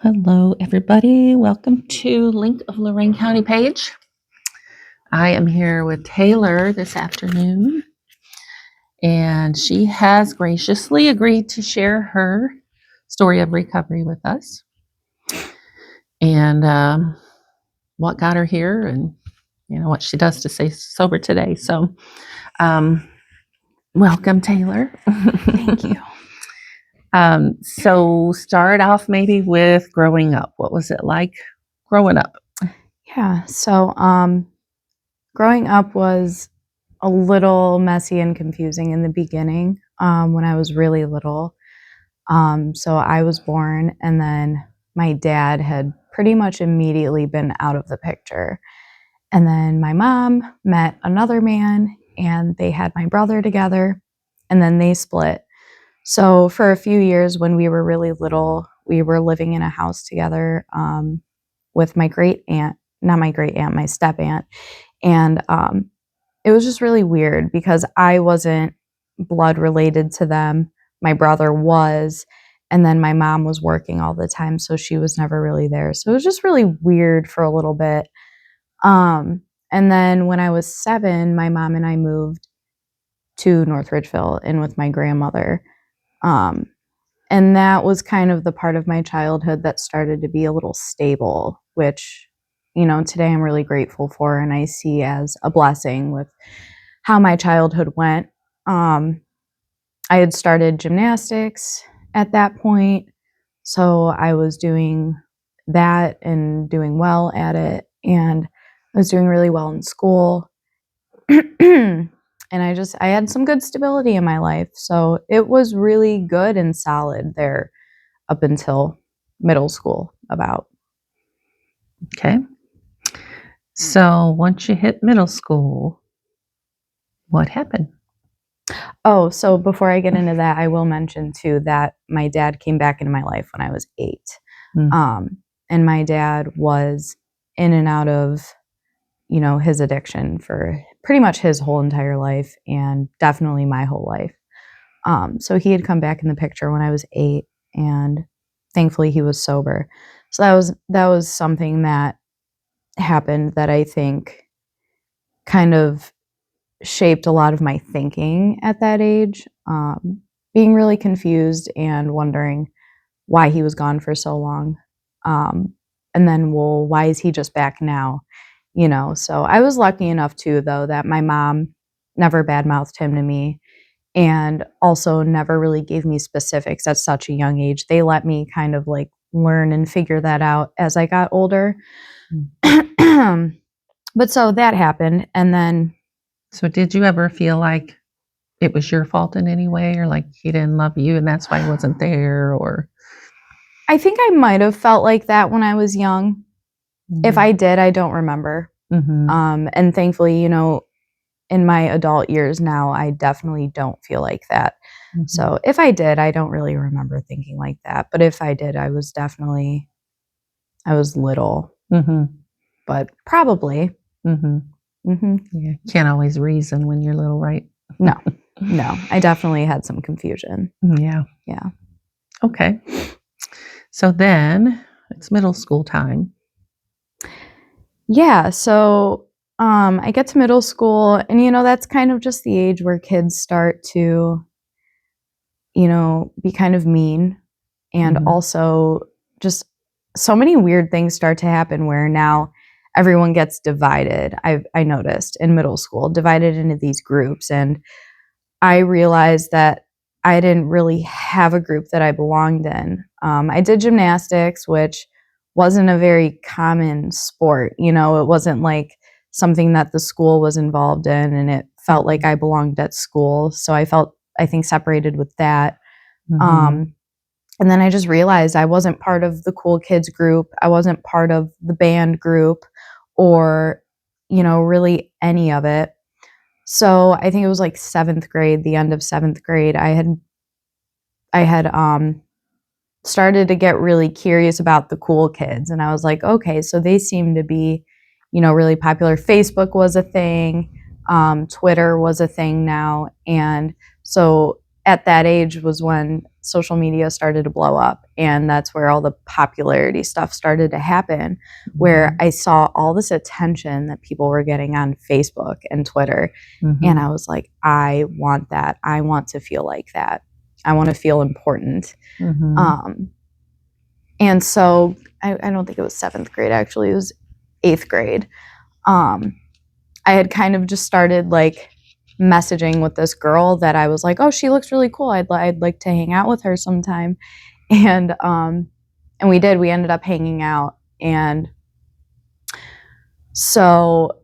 Hello, everybody. Welcome to Link of Lorain County page. I am here with Taylor this afternoon, and she has graciously agreed to share her story of recovery with us and what got her here and what she does to stay sober today. So welcome, Taylor. Thank you. So start off maybe with growing up. What was it like growing up? Yeah. Growing up was a little messy and confusing in the beginning when I was really little. So I was born, and then my dad had pretty much immediately been out of the picture. And then my mom met another man, and they had my brother together, and then they split. So for a few years when we were really little, we were living in a house together with my great aunt, not my great aunt, my step aunt. And it was just really weird because I wasn't blood related to them. My brother was. And then my mom was working all the time, so she was never really there. So it was just really weird for a little bit. And then when I was 7, my mom and I moved to North Ridgeville in with my grandmother. And that was kind of the part of my childhood that started to be a little stable, which, today I'm really grateful for and I see as a blessing with how my childhood went. I had started gymnastics at that point, so I was doing that and doing well at it, and I was doing really well in school. And I had some good stability in my life, so it was really good and solid there up until middle school about. Okay. So once you hit middle school, what happened? Oh, so before I get into that, I will mention too that my dad came back into my life when I was 8. Mm. And my dad was in and out of, his addiction for pretty much his whole entire life and definitely my whole life. So he had come back in the picture when I was 8, and thankfully he was sober. So that was something that happened that I think kind of shaped a lot of my thinking at that age, being really confused and wondering why he was gone for so long. And then, well, why is he just back now? So I was lucky enough too, though, that my mom never badmouthed him to me and also never really gave me specifics at such a young age. They let me kind of like learn and figure that out as I got older. But so that happened. And then So did you ever feel like it was your fault in any way, or like he didn't love you and that's why he wasn't there? Or I think I might have felt like that when I was young. If I did, I don't remember. And thankfully, in my adult years now, I definitely don't feel like that. So if I did, I don't really remember thinking like that. But if I did, I was little, but probably. Yeah, can't always reason when you're little, right? No, I definitely had some confusion. Yeah. Yeah. Okay. So then it's middle school time. Yeah. So I get to middle school, and that's kind of just the age where kids start to, be kind of mean, and also just so many weird things start to happen where now everyone gets divided. I noticed in middle school, divided into these groups, and I realized that I didn't really have a group that I belonged in. I did gymnastics, which wasn't a very common sport. It wasn't like something that the school was involved in, and it felt like I belonged at school. So I felt, I think, separated with that. And then I just realized I wasn't part of the cool kids group. I wasn't part of the band group or, really any of it. So I think it was like 7th grade, the end of 7th grade, I had started to get really curious about the cool kids. And I was like, okay, so they seem to be, really popular. Facebook was a thing. Twitter was a thing now. And so at that age was when social media started to blow up, and that's where all the popularity stuff started to happen, where I saw all this attention that people were getting on Facebook and Twitter. And I was like, I want that. I want to feel like that. I want to feel important. And so I don't think it was 7th grade, actually. It was 8th grade. I had kind of just started like messaging with this girl that I was like, oh, she looks really cool. I'd like to hang out with her sometime. And we did. We ended up hanging out. And so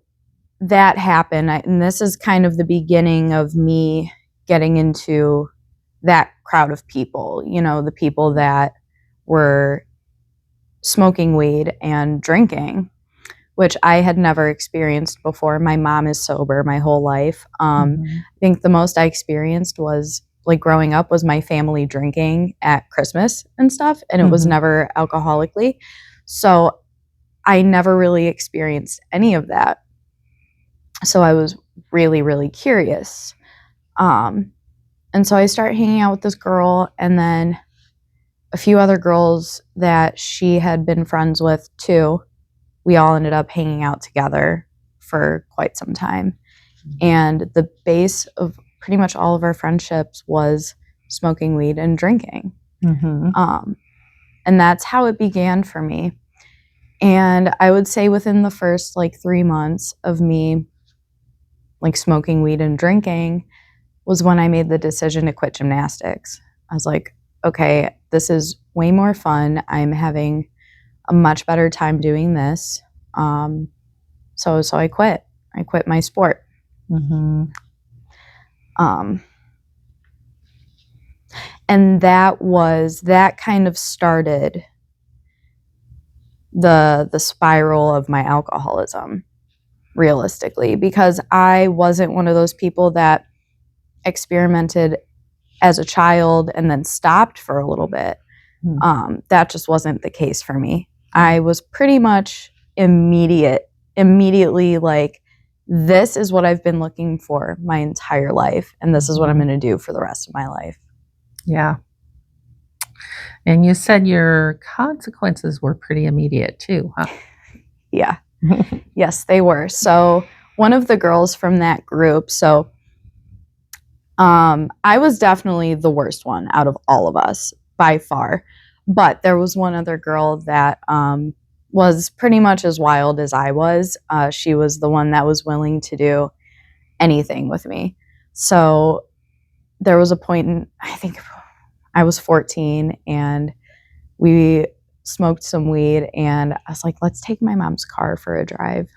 that happened. And this is kind of the beginning of me getting into that crowd of people, you know, the people that were smoking weed and drinking, which I had never experienced before. My mom is sober my whole life. I think the most I experienced was like growing up was my family drinking at Christmas and stuff, and it was never alcoholically. So I never really experienced any of that. So I was really, really curious. And so I started hanging out with this girl, and then a few other girls that she had been friends with too. We all ended up hanging out together for quite some time. And the base of pretty much all of our friendships was smoking weed and drinking. And that's how it began for me. And I would say within the first like 3 months of me like smoking weed and drinking was when I made the decision to quit gymnastics. I was like, okay, this is way more fun. I'm having a much better time doing this. So I quit. I quit my sport. And that kind of started the spiral of my alcoholism, realistically, because I wasn't one of those people that experimented as a child and then stopped for a little bit. That just wasn't the case for me. I was pretty much immediately like, this is what I've been looking for my entire life, and this is what I'm going to do for the rest of my life. Yeah. And you said your consequences were pretty immediate too, huh? Yeah. Yes, they were. So one of the girls from that group, I was definitely the worst one out of all of us by far. But there was one other girl that was pretty much as wild as I was. She was the one that was willing to do anything with me. So there was a point in, I think I was 14, and we smoked some weed, and I was like, let's take my mom's car for a drive.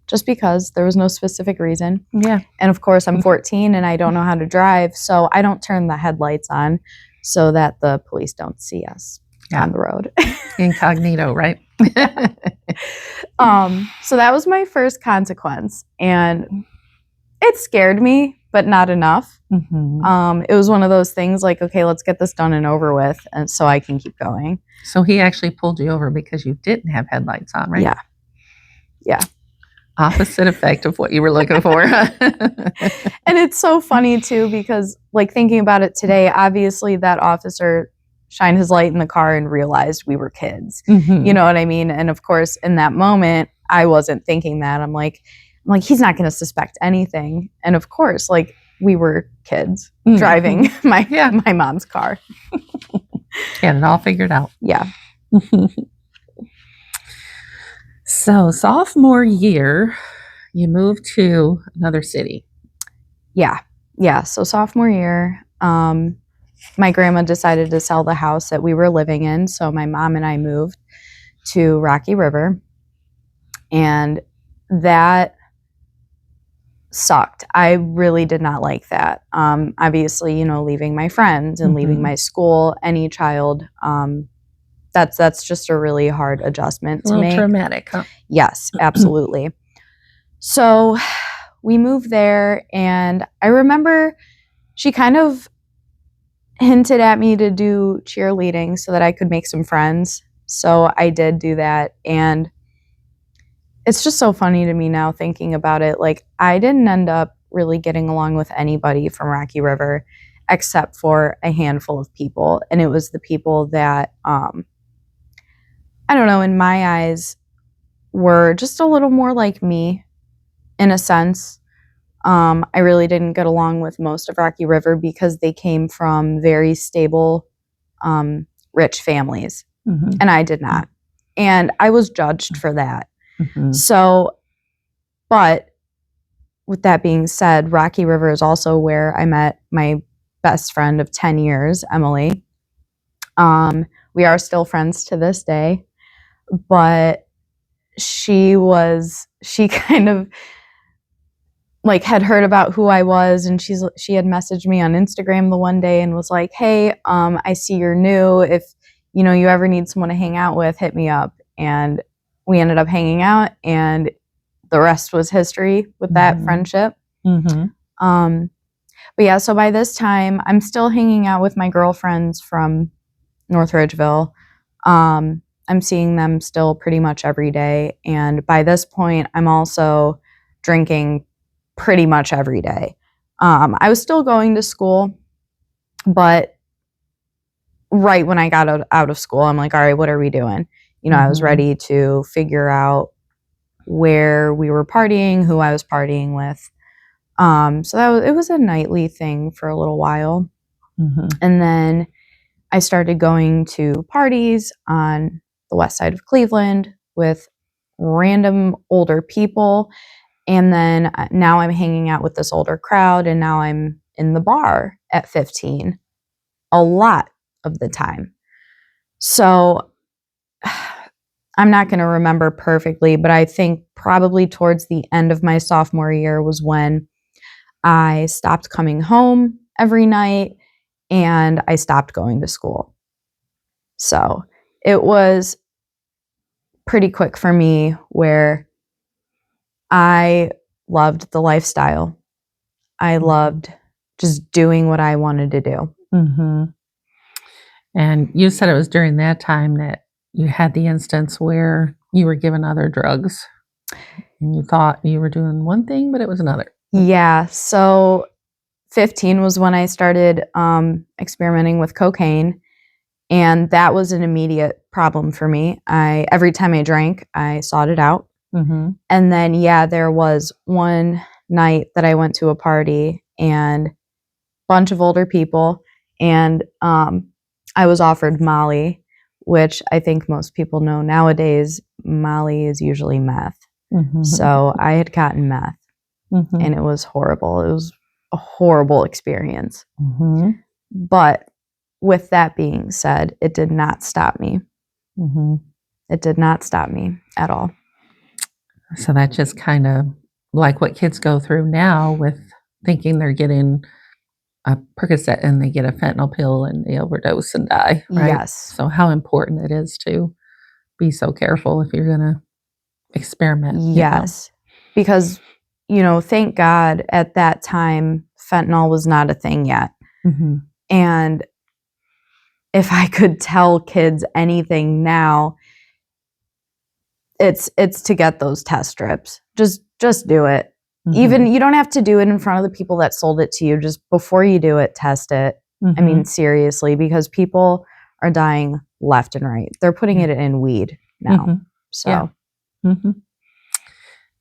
Just because there was no specific reason. Yeah. And of course, I'm 14 and I don't know how to drive, so I don't turn the headlights on so that the police don't see us on the road. Incognito, right? So that was my first consequence, and it scared me, but not enough. It was one of those things like, okay, let's get this done and over with, and so I can keep going. So he actually pulled you over because you didn't have headlights on, right? Yeah. Yeah. Opposite effect of what you were looking for. And it's so funny too, because like thinking about it today, obviously that officer shined his light in the car and realized we were kids. You know what I mean? And of course, in that moment, I wasn't thinking that. I'm like, he's not going to suspect anything. And of course, like we were kids driving my mom's car. Had it all figured out. Yeah. So sophomore year, you moved to another city. Yeah. So sophomore year, my grandma decided to sell the house that we were living in. So my mom and I moved to Rocky River, and that sucked. I really did not like that. Obviously, you know, leaving my friends and leaving my school, any child, that's just a really hard adjustment to make. Traumatic, huh? Yes, absolutely. So we moved there, and I remember she kind of hinted at me to do cheerleading so that I could make some friends. So I did do that, and it's just so funny to me now thinking about it. Like, I didn't end up really getting along with anybody from Rocky River, except for a handful of people. And it was the people that, I don't know, in my eyes, were just a little more like me in a sense. I really didn't get along with most of Rocky River because they came from very stable, rich families, and I did not. And I was judged for that. So, but with that being said, Rocky River is also where I met my best friend of 10 years, Emily. We are still friends to this day, but she kind of like had heard about who I was, and she had messaged me on Instagram the one day and was like, "Hey, I see you're new. If you ever need someone to hang out with, hit me up." And we ended up hanging out, and the rest was history with that friendship. But yeah, so by this time, I'm still hanging out with my girlfriends from North Ridgeville. I'm seeing them still pretty much every day, and by this point, I'm also drinking pretty much every day. I was still going to school, but right when I got out of school, I'm like, all right, what are we doing? I was ready to figure out where we were partying, who I was partying with. So it was a nightly thing for a little while. And then I started going to parties on the west side of Cleveland with random older people. And then now I'm hanging out with this older crowd, and now I'm in the bar at 15 a lot of the time. So I'm not going to remember perfectly, but I think probably towards the end of my sophomore year was when I stopped coming home every night and I stopped going to school. So it was pretty quick for me where I loved the lifestyle. I loved just doing what I wanted to do. And you said it was during that time that you had the instance where you were given other drugs and you thought you were doing one thing, but it was another. Yeah. So 15 was when I started experimenting with cocaine, and that was an immediate problem for me. Every time I drank, I sought it out. And then, there was one night that I went to a party and a bunch of older people, and I was offered Molly, which I think most people know nowadays, Molly is usually meth. So I had gotten meth, and it was horrible. It was a horrible experience. But with that being said, it did not stop me. It did not stop me at all. So that's just kind of like what kids go through now with thinking they're getting a Percocet and they get a fentanyl pill and they overdose and die, right? Yes. So how important it is to be so careful if you're going to experiment. Yes. Because, thank God at that time, fentanyl was not a thing yet. And if I could tell kids anything now, it's to get those test strips. Just do it. Even you don't have to do it in front of the people that sold it to you. Just before you do it, test it. I mean, seriously, because people are dying left and right. They're putting it in weed now. So,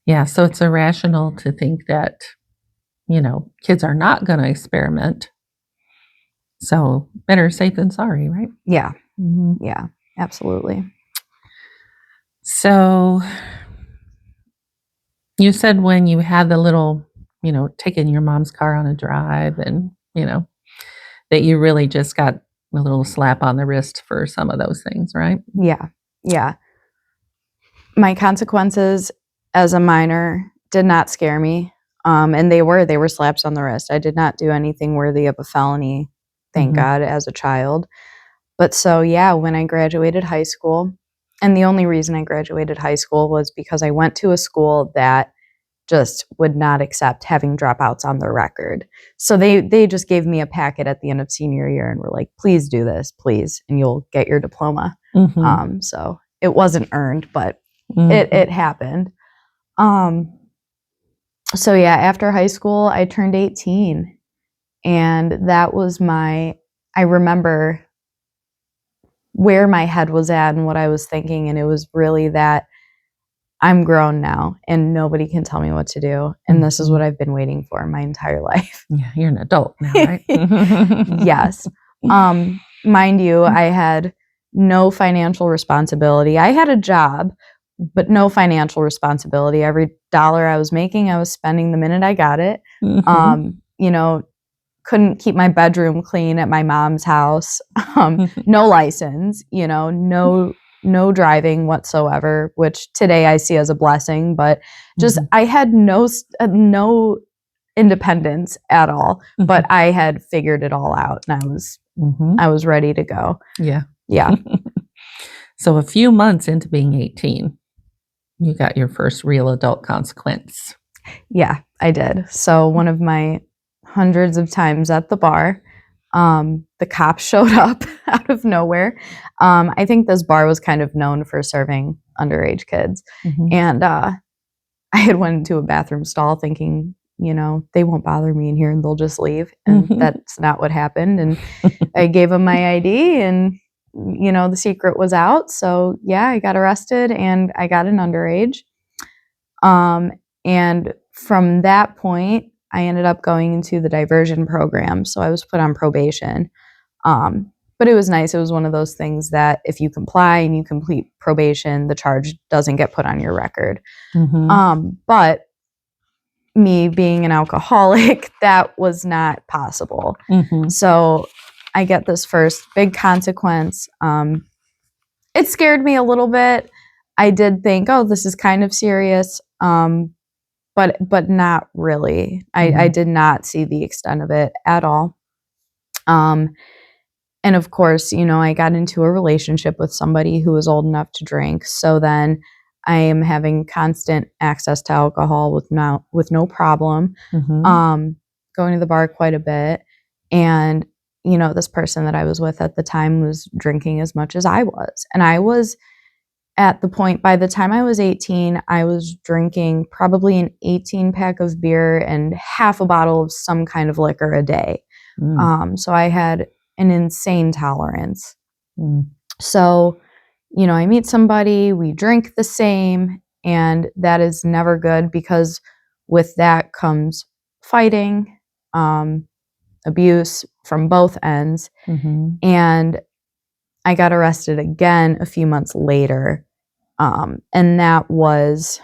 yeah. So it's irrational to think that, kids are not going to experiment. So better safe than sorry, right? Yeah. Yeah, absolutely. So you said when you had the little, taking your mom's car on a drive and, that you really just got a little slap on the wrist for some of those things, right? Yeah. Yeah. My consequences as a minor did not scare me. And they were slaps on the wrist. I did not do anything worthy of a felony, thank God, as a child. But so, when I graduated high school, and the only reason I graduated high school was because I went to a school that just would not accept having dropouts on their record. So they just gave me a packet at the end of senior year and were like, please do this, please, and you'll get your diploma. So it wasn't earned, but it happened. So after high school, I turned 18, And that was I remember where my head was at and what I was thinking. And it was really that I'm grown now and nobody can tell me what to do. And this is what I've been waiting for my entire life. Yeah, you're an adult now, right? Yes. Mind you, I had no financial responsibility. I had a job, but no financial responsibility. Every dollar I was making, I was spending the minute I got it. You know, couldn't keep my bedroom clean at my mom's house. No license, you know, no driving whatsoever, which today I see as a blessing, but just I had no independence at all, but I had figured it all out and I was ready to go. Yeah. Yeah. So a few months into being 18, you got your first real adult consequence. Yeah, I did. So one of my hundreds of times at the bar, the cops showed up out of nowhere. I think this bar was kind of known for serving underage kids. And I had went into a bathroom stall thinking, you know, they won't bother me in here and they'll just leave. And that's not what happened. And I gave them my ID and, you know, the secret was out. So yeah, I got arrested and I got an underage. And from that point, I ended up going into the diversion program. So I was put on probation. But it was nice. It was one of those things that if you comply and you complete probation, the charge doesn't get put on your record. But me being an alcoholic, that was not possible. So I get this first big consequence. It scared me a little bit. I did think, oh, this is kind of serious. But not really. I did not see the extent of it at all. And of course, you know, I got into a relationship with somebody who was old enough to drink. So then I am having constant access to alcohol with no problem. Going to the bar quite a bit. And, you know, this person that I was with at the time was drinking as much as I was. And I was at the point, by the time I was 18, I was drinking probably an 18-pack of beer and half a bottle of some kind of liquor a day. So I had an insane tolerance. So, you know, I meet somebody, we drink the same, and that is never good because with that comes fighting, abuse from both ends. And I got arrested again a few months later. And that was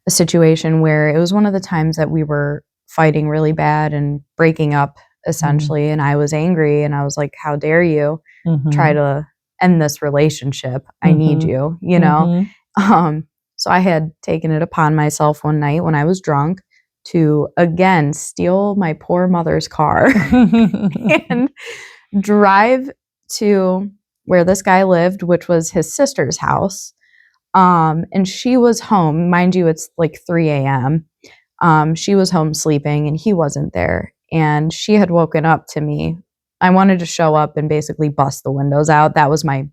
a situation where it was one of the times that we were fighting really bad and breaking up essentially. And I was angry and I was like, how dare you try to end this relationship? I need you, you know? So I had taken it upon myself one night when I was drunk to again steal my poor mother's car and drive to where this guy lived, which was his sister's house. And she was home. Mind you, it's like 3 a.m. She was home sleeping and he wasn't there. And she had woken up to me. I wanted to show up and basically bust the windows out. That was my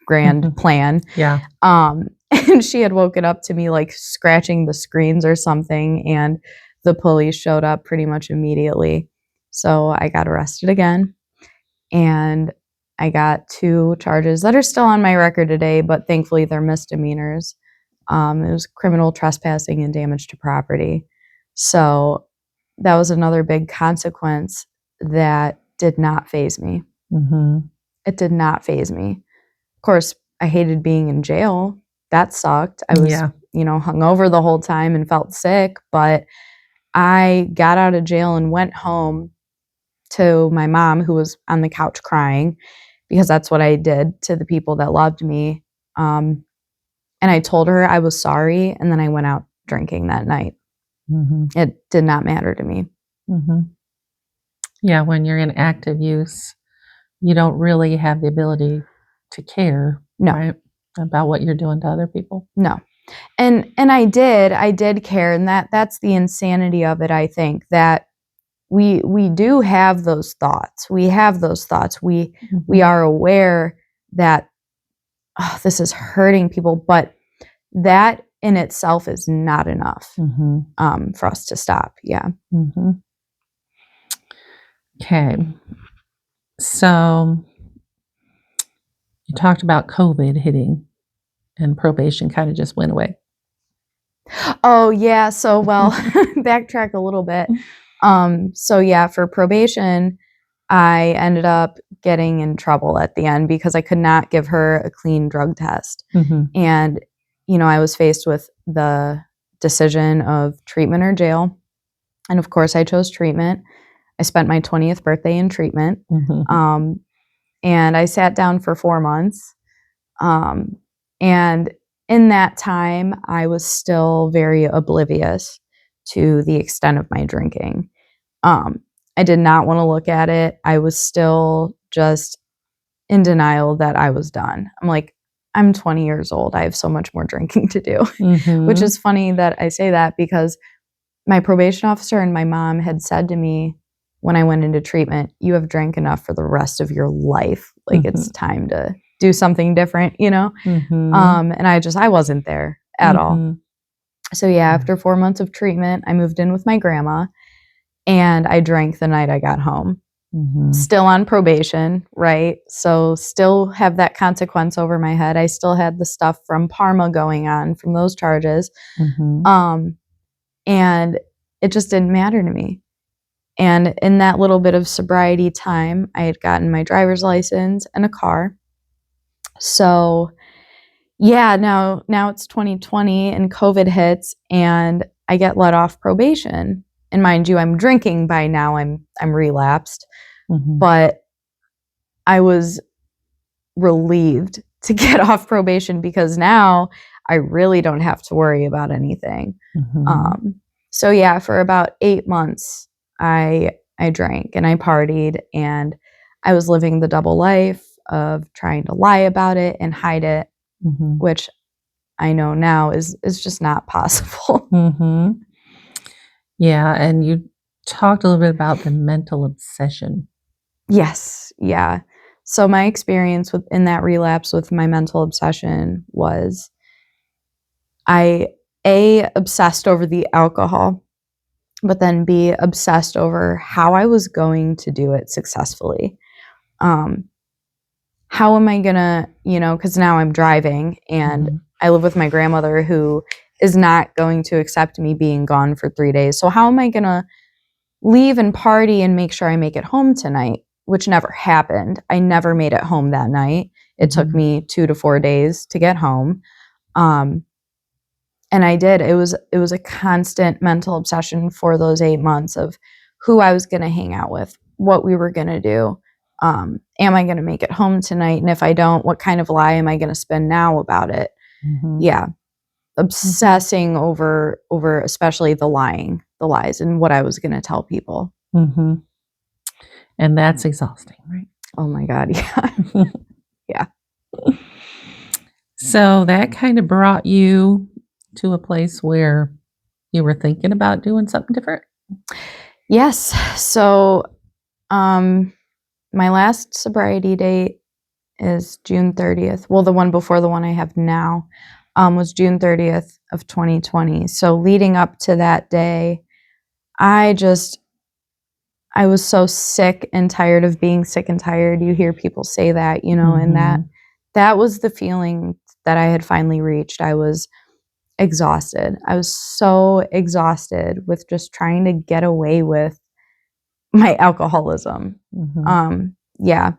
grand plan. Yeah. And she had woken up to me like scratching the screens or something. And the police showed up pretty much immediately. So I got arrested again. And I got 2 charges that are still on my record today, but thankfully they're misdemeanors. It was criminal trespassing and damage to property. So that was another big consequence that did not faze me. It did not faze me. Of course, I hated being in jail. That sucked. I was, you know, hungover the whole time and felt sick, but I got out of jail and went home to my mom, who was on the couch crying, because that's what I did to the people that loved me. And I told her I was sorry, and then I went out drinking that night. It did not matter to me. Yeah, when you're in active use, you don't really have the ability to care, right, about what you're doing to other people. No. And I did care, and that's the insanity of it, I think, that we do have those thoughts. We have those thoughts. We are aware that this is hurting people, but that in itself is not enough for us to stop. Yeah. Okay. So you talked about COVID hitting and probation kind of just went away. Oh, yeah. So, well, backtrack a little bit. So yeah, for probation, I ended up getting in trouble at the end because I could not give her a clean drug test. Mhm. And, I was faced with the decision of treatment or jail. And of course, I chose treatment. I spent my 20th birthday in treatment. Mhm. And I sat down for 4 months. And in that time, I was still very oblivious to the extent of my drinking. I did not want to look at it. I was still just in denial that I was done. I'm like, I'm 20 years old. I have so much more drinking to do, which Mhm. is funny that I say that because my probation officer and my mom had said to me when I went into treatment, you have drank enough for the rest of your life. Like it's time to do something different, Mhm. And I wasn't there at all. Mhm. So yeah, after 4 months of treatment, I moved in with my grandma and I drank the night I got home. Mhm. Still on probation, right? So still have that consequence over my head. I still had the stuff from Parma going on from those charges. Mhm. And it just didn't matter to me. And in that little bit of sobriety time, I had gotten my driver's license and a car. So yeah, now it's 2020 and COVID hits and I get let off probation. And mind you, I'm drinking by now. I'm relapsed, Mhm. but I was relieved to get off probation because now I really don't have to worry about anything. Mhm. So yeah, for about 8 months, I drank and I partied and I was living the double life of trying to lie about it and hide it, Mhm. which I know now is just not possible. Mhm. Yeah, and you talked a little bit about the mental obsession. Yes, yeah. So my experience in that relapse with my mental obsession was I obsessed over the alcohol, but then B obsessed over how I was going to do it successfully. Um, how am I gonna, because now I'm driving and Mhm. I live with my grandmother who is not going to accept me being gone for 3 days. So how am I gonna leave and party and make sure I make it home tonight? Which never happened. I never made it home that night. It took Mhm. me 2 to 4 days to get home. Um, and I did. It was a constant mental obsession for those 8 months of who I was going to hang out with, what we were going to do. Am I going to make it home tonight? And if I don't, what kind of lie am I going to spin now about it? Mhm. Yeah, obsessing over especially the lies, and what I was going to tell people. Mhm. And that's exhausting, right? Oh my God, yeah, yeah. So that kind of brought you to a place where you were thinking about doing something different? Yes. So, um, my last sobriety date is June 30th. Well, the one before the one I have now was June 30th of 2020. So leading up to that day, I just I was so sick and tired of being sick and tired. You hear people say that, and Mhm. that was the feeling that I had finally reached. I was exhausted. I was so exhausted with just trying to get away with my alcoholism. Mhm. Yeah.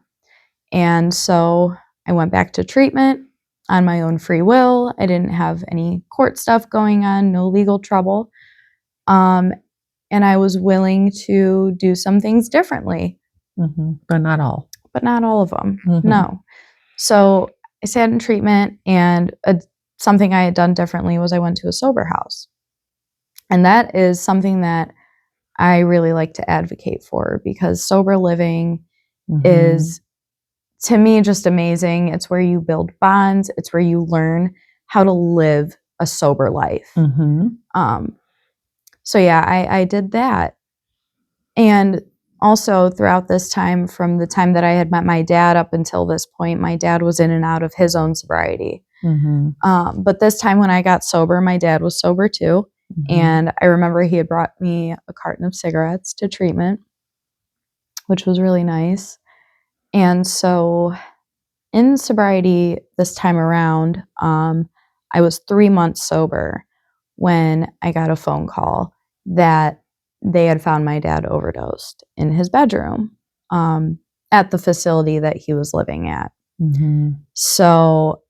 And so I went back to treatment on my own free will. I didn't have any court stuff going on, no legal trouble. Um, and I was willing to do some things differently, Mhm. But not all. but not all of them. Mhm. No. So I sat in treatment, and something I had done differently was I went to a sober house. And that is something that I really like to advocate for because sober living Mhm. is, to me, just amazing. It's where you build bonds, it's where you learn how to live a sober life. Mhm. Um, so, yeah, I did that. And also, throughout this time, from the time that I had met my dad up until this point, my dad was in and out of his own sobriety. Mhm. But this time when I got sober, my dad was sober too. Mhm. And I remember he had brought me a carton of cigarettes to treatment. which was really nice. And so in sobriety this time around, I was 3 months sober when I got a phone call that they had found my dad overdosed in his bedroom at the facility that he was living at. So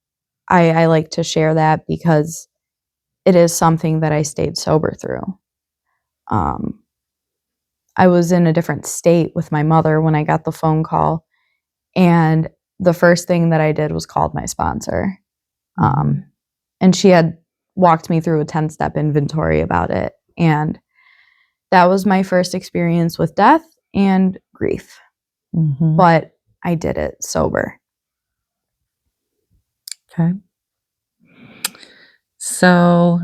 I like to share that because it is something that I stayed sober through. I was in a different state with my mother when I got the phone call, and the first thing that I did was called my sponsor. And she had walked me through a 10-step inventory about it. And that was my first experience with death and grief. But I did it sober. Okay. So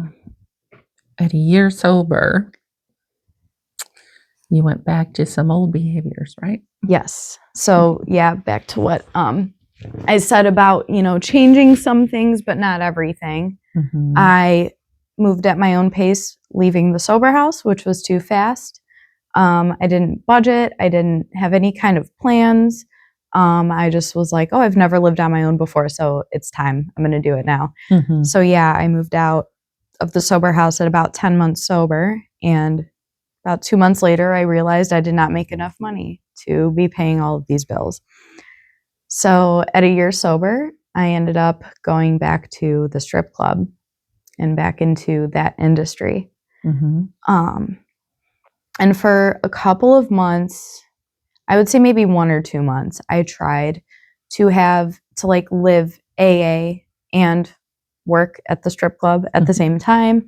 at a year sober, you went back to some old behaviors, right? Yes. So yeah, back to what I said about, changing some things, but not everything. I moved at my own pace, leaving the sober house, which was too fast. I didn't budget. I didn't have any kind of plans. I just was like, oh, I've never lived on my own before, so it's time. I'm going to do it now. So yeah, I moved out of the sober house at about 10 months sober. And about 2 months later, I realized I did not make enough money to be paying all of these bills. So at a year sober, I ended up going back to the strip club and back into that industry. And for a couple of months, I would say maybe 1 or 2 months, I tried to live AA and work at the strip club at the same time.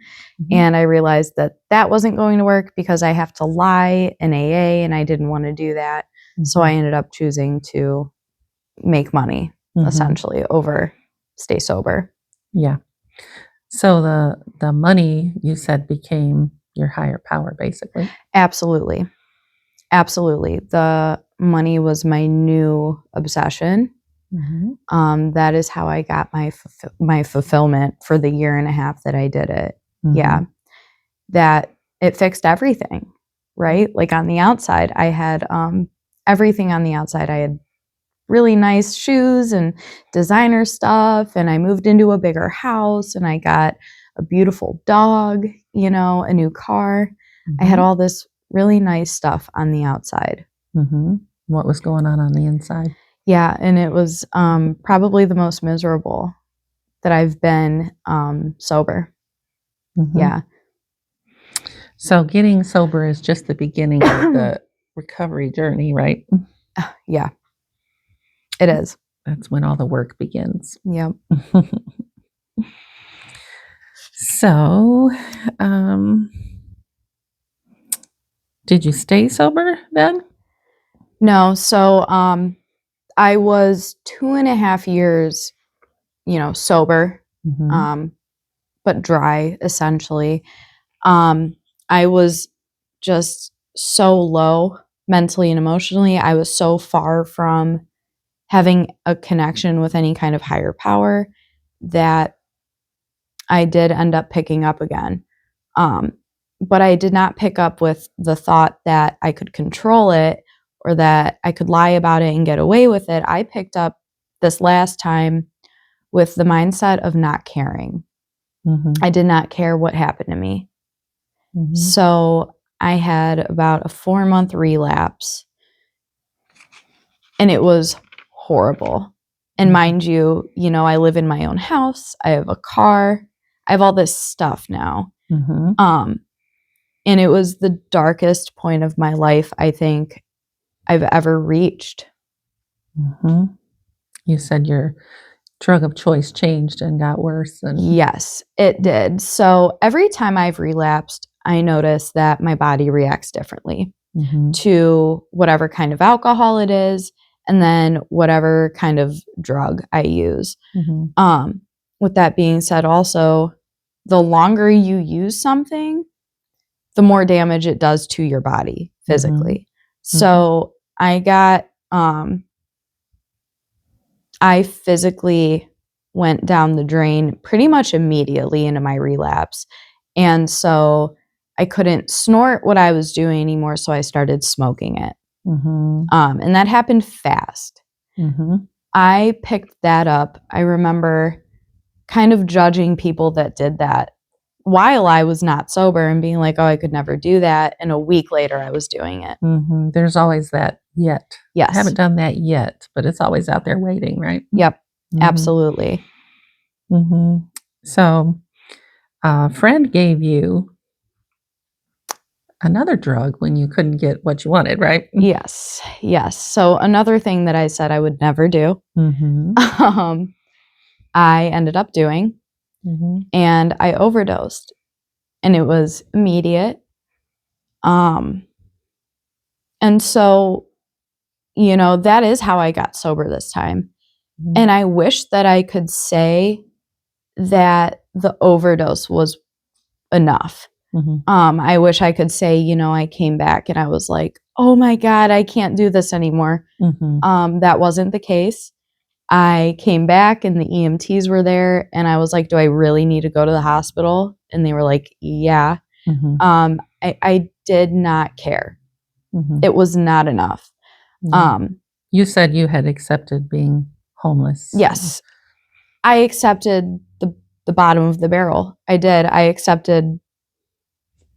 And I realized that wasn't going to work because I have to lie in AA, and I didn't want to do that. So I ended up choosing to make money, essentially, over stay sober. Yeah. So the money, you said, became your higher power, basically. Absolutely. The money was my new obsession. That is how I got my fulfillment for the 1.5 years that I did it. Yeah. That it fixed everything, right? Like on the outside, I had everything on the outside. I had really nice shoes and designer stuff, and I moved into a bigger house, and I got a beautiful dog, a new car. I had all this really nice stuff on the outside. What was going on the inside? Yeah, and it was probably the most miserable that I've been sober. Yeah. So getting sober is just the beginning of the recovery journey, right? Yeah, it is. That's when all the work begins. Yep. So, did you stay sober then? No. So I was 2.5 years, sober, but dry, essentially. I was just so low mentally and emotionally. I was so far from having a connection with any kind of higher power that I did end up picking up again. But I did not pick up with the thought that I could control it or that I could lie about it and get away with it. I picked up this last time with the mindset of not caring. I did not care what happened to me. So I had about a 4-month relapse, and it was horrible. And mind you, I live in my own house. I have a car. I have all this stuff now. And it was the darkest point of my life I think I've ever reached. You said your drug of choice changed and got worse. Yes, it did. So every time I've relapsed, I notice that my body reacts differently to whatever kind of alcohol it is, and then whatever kind of drug I use. With that being said, also, the longer you use something, the more damage it does to your body physically. So I got, I physically went down the drain pretty much immediately into my relapse. And so I couldn't snort what I was doing anymore, so I started smoking it. Mm-hmm. And that happened fast. Mm-hmm. I picked that up. I remember kind of judging people that did that while I was not sober and being like, oh, I could never do that. And a week later, I was doing it. Mm-hmm. There's always that yet. I Yes. haven't done that yet, but it's always out there waiting, right? Yep. Mhm. Absolutely. Mm-hmm. So, a friend gave you another drug when you couldn't get what you wanted, right? Yes. Yes. So another thing that I said I would never do, Mm-hmm. I ended up doing, Mm-hmm. and I overdosed, and it was immediate. And so, that is how I got sober this time. Mm-hmm. And I wish that I could say that the overdose was enough. Mm-hmm. I wish I could say, I came back and I was like, oh my God, I can't do this anymore. Mm-hmm. That wasn't the case. I came back and the EMTs were there, and I was like, do I really need to go to the hospital? And they were like, yeah. Mm-hmm. I did not care. Mm-hmm. It was not enough. You said you had accepted being homeless. Yes. I accepted the bottom of the barrel. I did. I accepted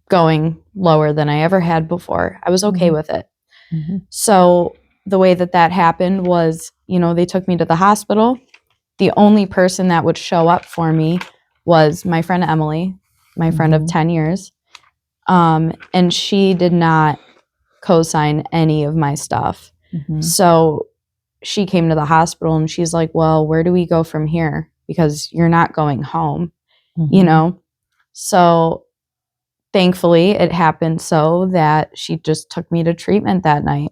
going lower than I ever had before. I was okay with it. Mm-hmm. So the way that happened was, they took me to the hospital. The only person that would show up for me was my friend Emily, my friend of 10 years. And she did not co-sign any of my stuff. Mm-hmm. So she came to the hospital and she's like, well, where do we go from here? Because you're not going home, Mm-hmm. So thankfully it happened so that she just took me to treatment that night.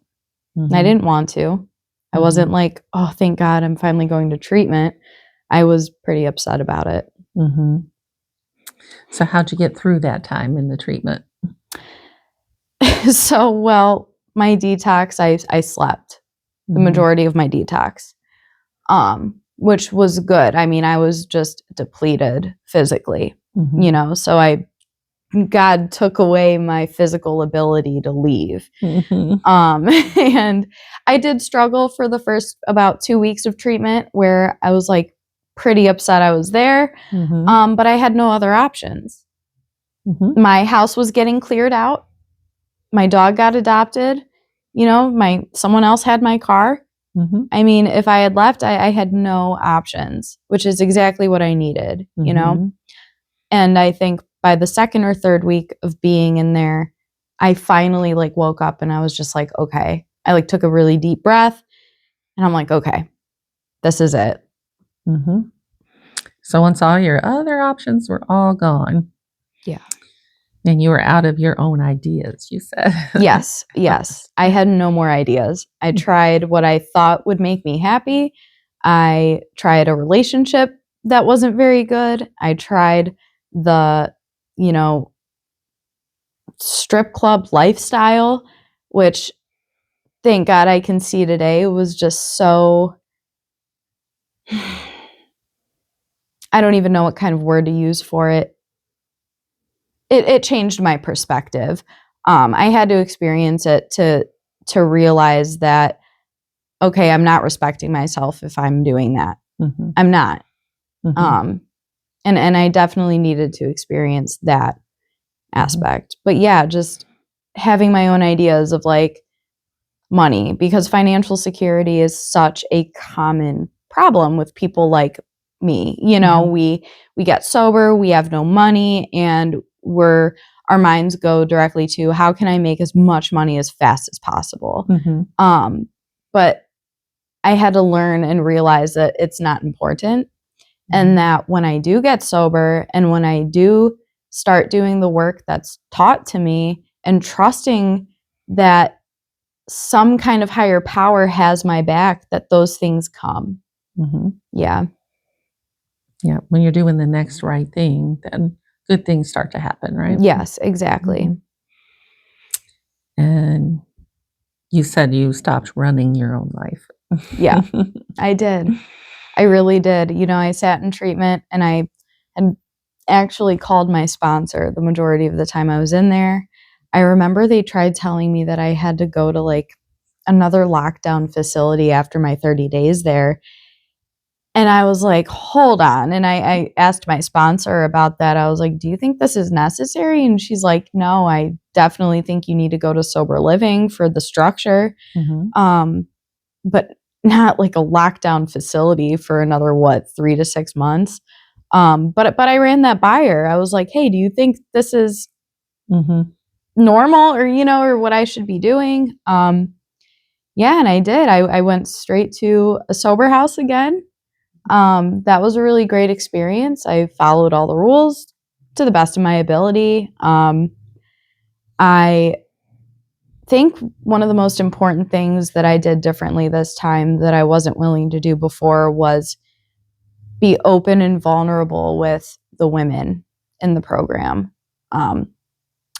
Mm-hmm. And I didn't want to. I wasn't like, oh, thank God I'm finally going to treatment. I was pretty upset about it. Mm-hmm. So how'd you get through that time in the treatment? So, well, my detox, I slept the majority of my detox, which was good. I mean, I was just depleted physically, Mm-hmm. so God took away my physical ability to leave. Mm-hmm. And I did struggle for the first about 2 weeks of treatment where I was like pretty upset I was there. Mm-hmm. But I had no other options. Mm-hmm. My house was getting cleared out. My dog got adopted. Someone else had my car. Mm-hmm. I mean, if I had left, I had no options, which is exactly what I needed, Mm-hmm. And I think by the second or third week of being in there, I finally woke up and I was just like, okay. I took a really deep breath and I'm like, okay, this is it. Mm-hmm. So once all your other options were all gone. Yeah. And you were out of your own ideas, you said. Yes. I had no more ideas. I tried what I thought would make me happy. I tried a relationship that wasn't very good. I tried the, strip club lifestyle, which thank God I can see today was just so, I don't even know what kind of word to use for it. It changed my perspective. I had to experience it to realize that, okay, I'm not respecting myself if I'm doing that. Mm-hmm. I'm not. Mm-hmm. And I definitely needed to experience that aspect. But yeah, just having my own ideas of money, because financial security is such a common problem with people like me. We get sober, we have no money, and our minds go directly to how can I make as much money as fast as possible. Mm-hmm. But I had to learn and realize that it's not important. And that when I do get sober and when I do start doing the work that's taught to me and trusting that some kind of higher power has my back, that those things come. Mm-hmm. Yeah. Yeah. When you're doing the next right thing, then good things start to happen, right? Yes, exactly. Mm-hmm. And you said you stopped running your own life. Yeah, I did. I really did. I sat in treatment and I had actually called my sponsor the majority of the time I was in there. I remember they tried telling me that I had to go to another lockdown facility after my 30 days there. And I was like, hold on. And I asked my sponsor about that. I was like, do you think this is necessary? And she's like, no, I definitely think you need to go to sober living for the structure. But not like a lockdown facility for another, 3 to 6 months. But I ran that by her. I was like, hey, do you think this is normal, or, or what I should be doing? Yeah, and I did. I went straight to a sober house again. That was a really great experience. I followed all the rules to the best of my ability. I think one of the most important things that I did differently this time that I wasn't willing to do before was be open and vulnerable with the women in the program.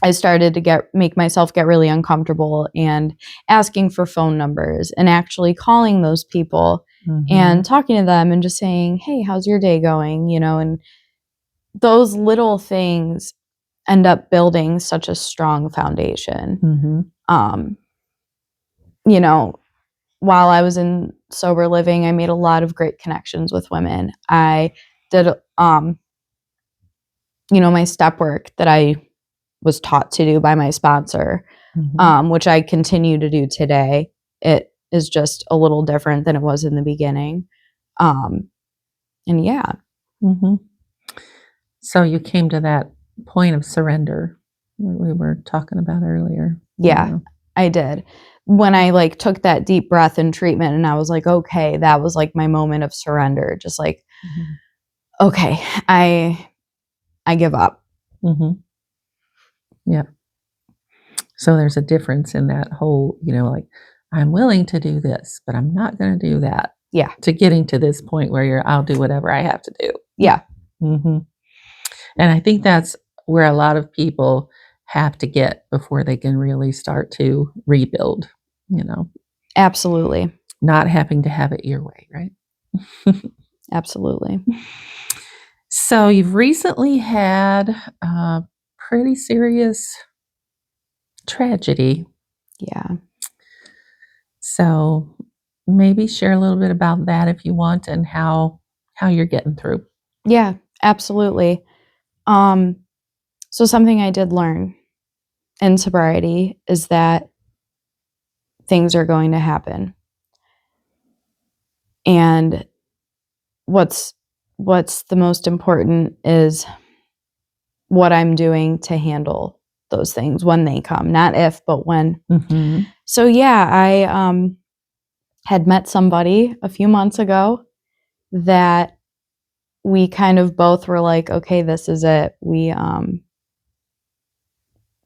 I started to make myself get really uncomfortable and asking for phone numbers and actually calling those people and talking to them and just saying, hey, how's your day going? And those little things end up building such a strong foundation. While I was in sober living, I made a lot of great connections with women. I did, my step work that I was taught to do by my sponsor, which I continue to do today. It is just a little different than it was in the beginning. And yeah. So you came to that point of surrender we were talking about earlier. Yeah, I did. When I took that deep breath in treatment and I was like, okay, that was my moment of surrender. Just okay, I give up. Yeah. So there's a difference in that whole, I'm willing to do this, but I'm not going to do that. Yeah. To getting to this point where I'll do whatever I have to do. Yeah. And I think that's where a lot of people have to get before they can really start to rebuild, Absolutely. Not having to have it your way, right? Absolutely. So you've recently had a pretty serious tragedy. Yeah. So maybe share a little bit about that if you want, and how you're getting through. Yeah, absolutely. So something I did learn in sobriety is that things are going to happen. And what's the most important is what I'm doing to handle those things when they come, not if, but when. So yeah, I had met somebody a few months ago that we kind of both were like, okay, this is it. We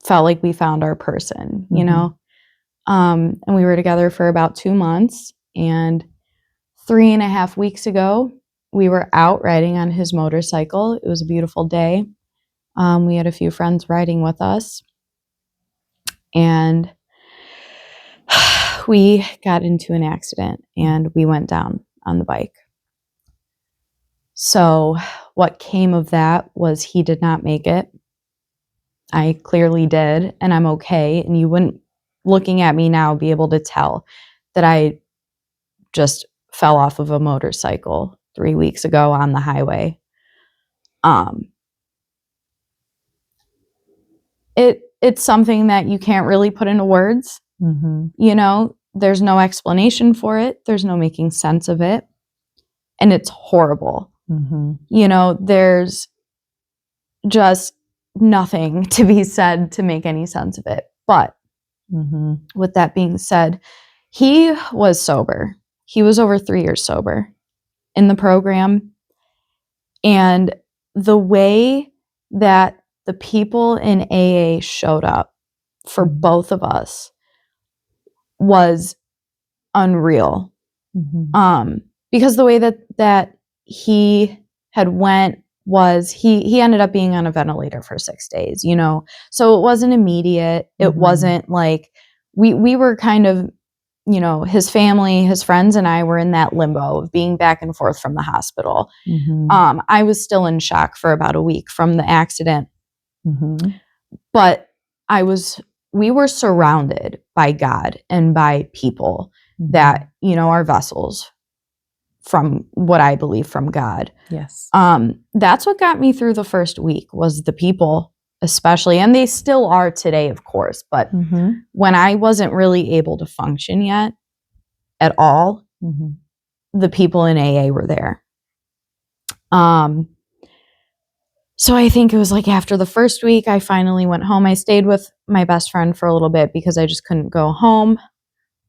felt like we found our person, and we were together for about 2 months, and 3.5 weeks ago, we were out riding on his motorcycle. It was a beautiful day. We had a few friends riding with us, and we got into an accident and we went down on the bike. So what came of that was he did not make it. I clearly did, and I'm okay. And you wouldn't, looking at me now, be able to tell that I just fell off of a motorcycle 3 weeks ago on the highway. It's something that you can't really put into words. There's no explanation for it. There's no making sense of it. And it's horrible. There's just nothing to be said to make any sense of it. But with that being said, he was sober. He was over 3 years sober in the program. And the way that the people in AA showed up for both of us was unreal. Because the way that he had went was he ended up being on a ventilator for 6 days, so it wasn't immediate. It wasn't like we were kind of, his family, his friends, and I were in that limbo of being back and forth from the hospital. I was still in shock for about a week from the accident, but I was we were surrounded by God and by people that, are vessels from what I believe from God. Yes. That's what got me through the first week, was the people, especially, and they still are today, of course, but when I wasn't really able to function yet at all, the people in AA were there. So I think it was like after the first week, I finally went home. I stayed with my best friend for a little bit because I just couldn't go home.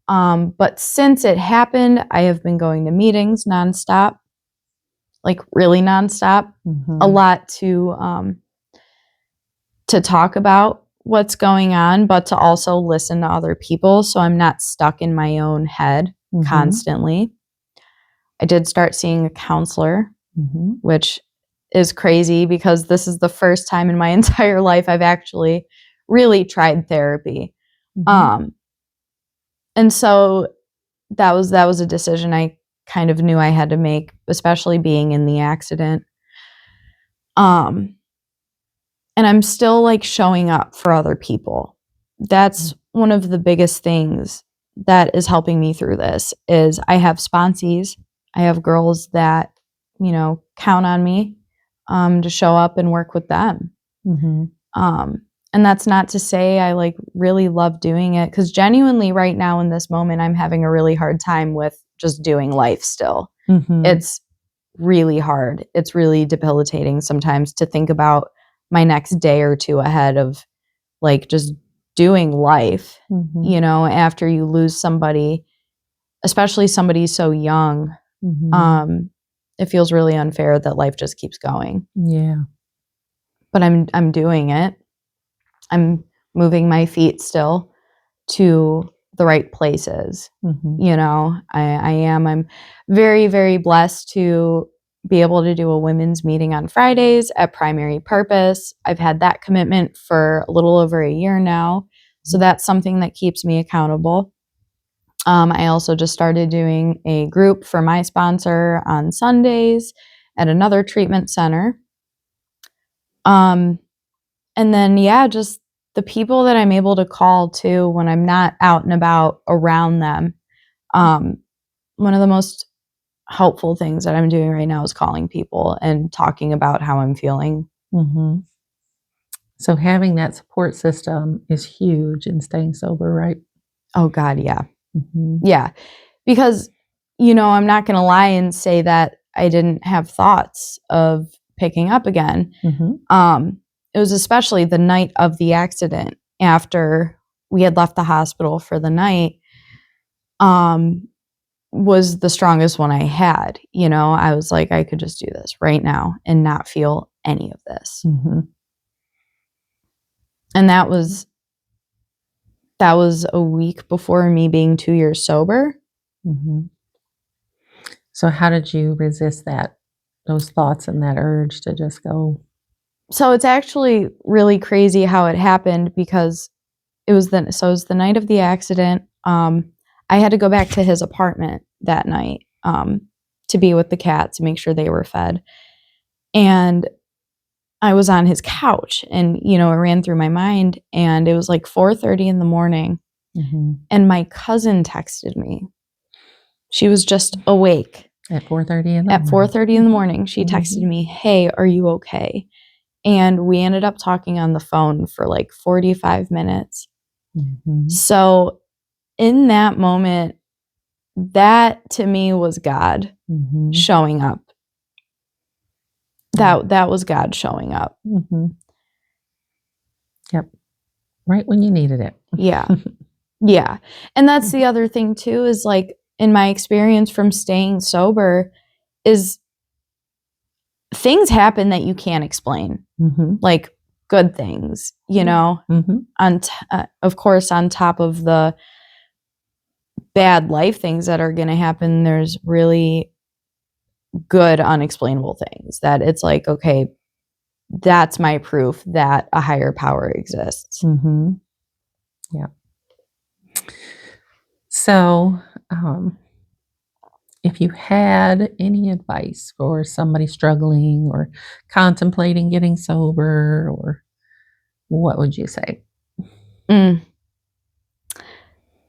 But since it happened, I have been going to meetings nonstop, like really nonstop, a lot to talk about what's going on, but to also listen to other people, so I'm not stuck in my own head constantly. I did start seeing a counselor, which is crazy because this is the first time in my entire life I've actually really tried therapy. And so that was a decision I kind of knew I had to make, especially being in the accident. And I'm still like showing up for other people. That's one of the biggest things that is helping me through this, is I have sponsees. I have girls that, count on me to show up and work with them. And that's not to say I like really love doing it, because genuinely right now in this moment, I'm having a really hard time with just doing life still. It's really hard. It's really debilitating sometimes to think about my next day or two ahead of like just doing life, after you lose somebody, especially somebody so young. It feels really unfair that life just keeps going. Yeah. But I'm doing it. I'm moving my feet still to the right places. I am. I'm very, very blessed to be able to do a women's meeting on Fridays at Primary Purpose. I've had that commitment for a little over a year now. So that's something that keeps me accountable. I also just started doing a group for my sponsor on Sundays at another treatment center. And then, just the people that I'm able to call to when I'm not out and about around them. One of the most helpful things that I'm doing right now is calling people and talking about how I'm feeling. So having that support system is huge in staying sober, right? Oh God, yeah. Yeah. Because, I'm not going to lie and say that I didn't have thoughts of picking up again. It was especially the night of the accident, after we had left the hospital for the night, was the strongest one I had. I was like, I could just do this right now and not feel any of this. And that was a week before me being 2 years sober. So how did you resist those thoughts and that urge to just go? So it's actually really crazy how it happened, because it was the night of the accident. I had to go back to his apartment that night to be with the cats, to make sure they were fed. And I was on his couch, and, it ran through my mind, and it was like 4:30 in the morning. And my cousin texted me. She was just awake. At 4:30 in the At morning. 4:30 in the morning, she texted me, "Hey, are you okay?" And we ended up talking on the phone for like 45 minutes. So in that moment, that to me was God showing up. That was God showing up. Yep. Right when you needed it. Yeah. Yeah. And that's the other thing too, is like, in my experience from staying sober, is things happen that you can't explain. Like good things, of course, on top of the bad life things that are going to happen, there's really good unexplainable things that it's like, okay, that's my proof that a higher power exists. Yeah. So, if you had any advice for somebody struggling or contemplating getting sober, or what would you say?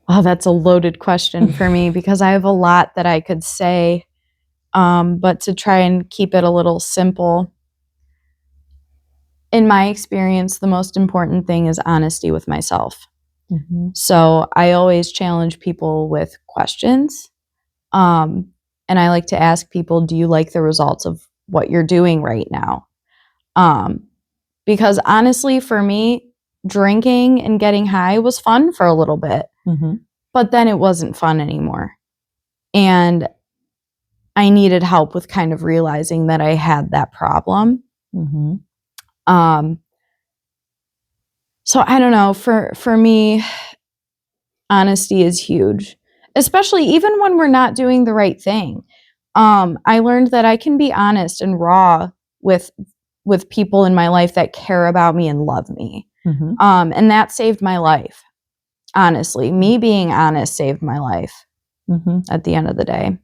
Oh, that's a loaded question for me because I have a lot that I could say. But to try and keep it a little simple, in my experience, the most important thing is honesty with myself. Mm-hmm. So I always challenge people with questions. And I like to ask people, do you like the results of what you're doing right now? Because honestly, for me, drinking and getting high was fun for a little bit, Mm-hmm. but then it wasn't fun anymore. And I needed help with kind of realizing that I had that problem. Mm-hmm. So I don't know, for me, honesty is huge, especially even when we're not doing the right thing. I learned that I can be honest and raw with people in my life that care about me and love me. Mm-hmm. And that saved my life. Honestly, me being honest saved my life Mm-hmm. at the end of the day.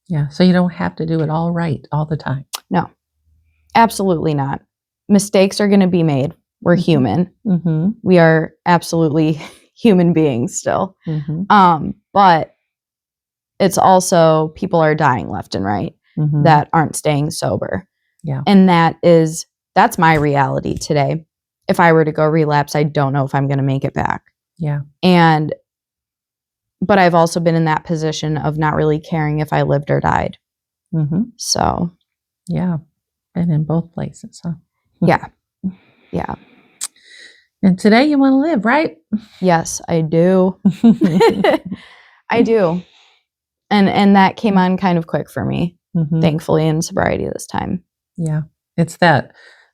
Yeah. So you don't have to do it all right all the time. No, absolutely not. Mistakes are going to be made. We're human. Mm-hmm. We are absolutely human beings still. Mm-hmm. But it's also people are dying left and right Mm-hmm. that aren't staying sober. Yeah. And that's my reality today. If I were to go relapse, I don't know if I'm going to make it back. Yeah. But I've also been in that position of not really caring if I lived or died. Mm-hmm. So, yeah. And in both places, huh? yeah. Yeah. And today you want to live, right? Yes, I do. I do. And that came on kind of quick for me, Mm-hmm. thankfully, in sobriety this time. Yeah. It's that,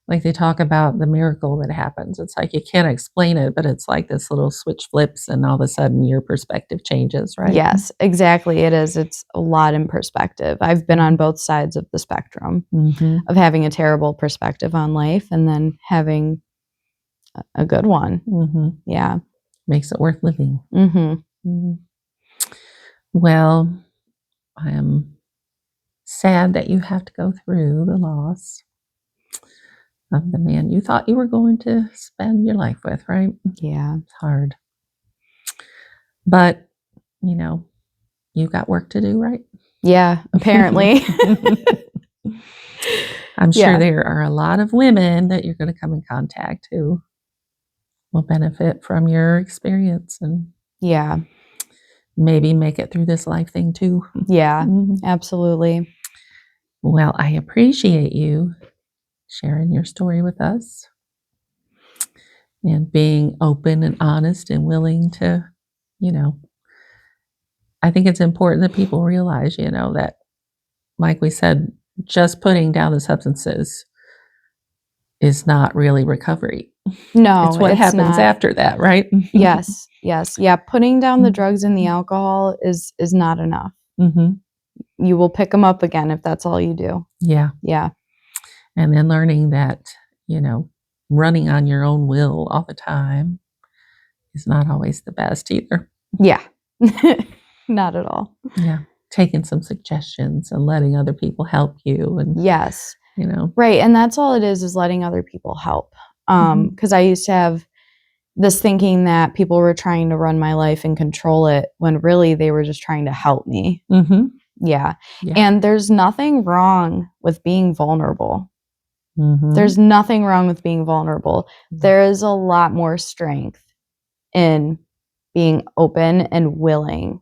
like they talk about the miracle that happens. It's like you can't explain it, but it's like this little switch flips and all of a sudden your perspective changes, right? Yes, exactly. It is. It's a lot in perspective. I've been on both sides of the spectrum Mm-hmm. of having a terrible perspective on life and then having a good one. Mm-hmm. Yeah. Makes it worth living. Mm-hmm. Mm-hmm. Well, I am sad that you have to go through the loss of the man you thought you were going to spend your life with, right? Yeah. It's hard. But, you know, you got work to do, right? Yeah, apparently. I'm sure Yeah. there are a lot of women that you're going to come in contact who will benefit from your experience and Yeah. maybe make it through this life thing too. Yeah, Mhm. absolutely. Well, I appreciate you sharing your story with us and being open and honest and willing to, you know, I think it's important that people realize, you know, that, like we said, just putting down the substances is not really recovery. No, It's what happens not. after that, right? Yes, yes. Yeah, putting down the Mhm. drugs and the alcohol is not enough. Mm-hmm. You will pick them up again if that's all you do. Yeah. Yeah. And then learning that, you know, running on your own will all the time is not always the best either. Yeah. Not at all. Yeah. Taking some suggestions and letting other people help you and, Yes. you know. Right. And that's all it is letting other people help. Because I used to have this thinking that people were trying to run my life and control it when really they were just trying to help me. Mm-hmm. Yeah. Yeah. And there's nothing wrong with being vulnerable. Mm-hmm. There's nothing wrong with being vulnerable. There is a lot more strength in being open and willing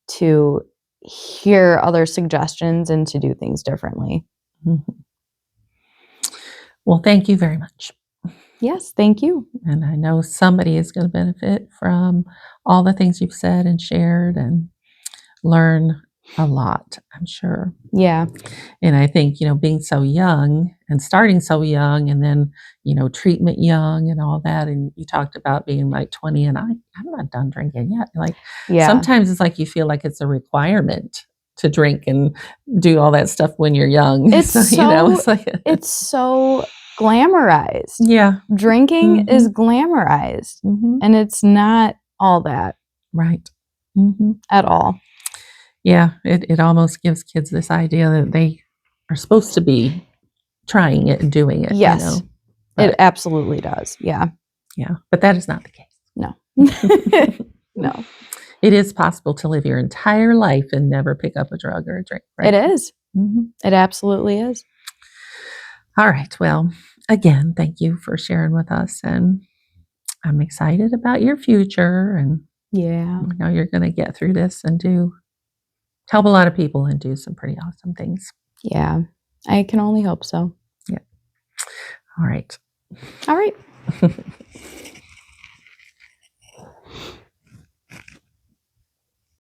to hear other suggestions and to do things differently. Mm-hmm. Well, thank you very much. Yes, thank you. And I know somebody is going to benefit from all the things you've said and shared and learn a lot, I'm sure. Yeah. And I think, you know, being so young and starting so young and then, you know, treatment young and all that. And you talked about being like 20 and I'm not done drinking yet. Like Yeah. sometimes it's like you feel like it's a requirement to drink and do all that stuff when you're young. It's so, you know, it's like it's so glamorized. Yeah. Drinking is glamorized. Mm-hmm. And it's not all that. Right. Mm-hmm. At all. Yeah, it almost gives kids this idea that they are supposed to be trying it and doing it. Yes, you know? It absolutely does. Yeah. Yeah, but that is not the case. No. No. It is possible to live your entire life and never pick up a drug or a drink, right? It is. Mhm. It absolutely is. All right. Well, again, thank you for sharing with us. And I'm excited about your future. And Yeah. I know you're going to get through this and help a lot of people and do some pretty awesome things. Yeah. I can only hope so. All right. All right.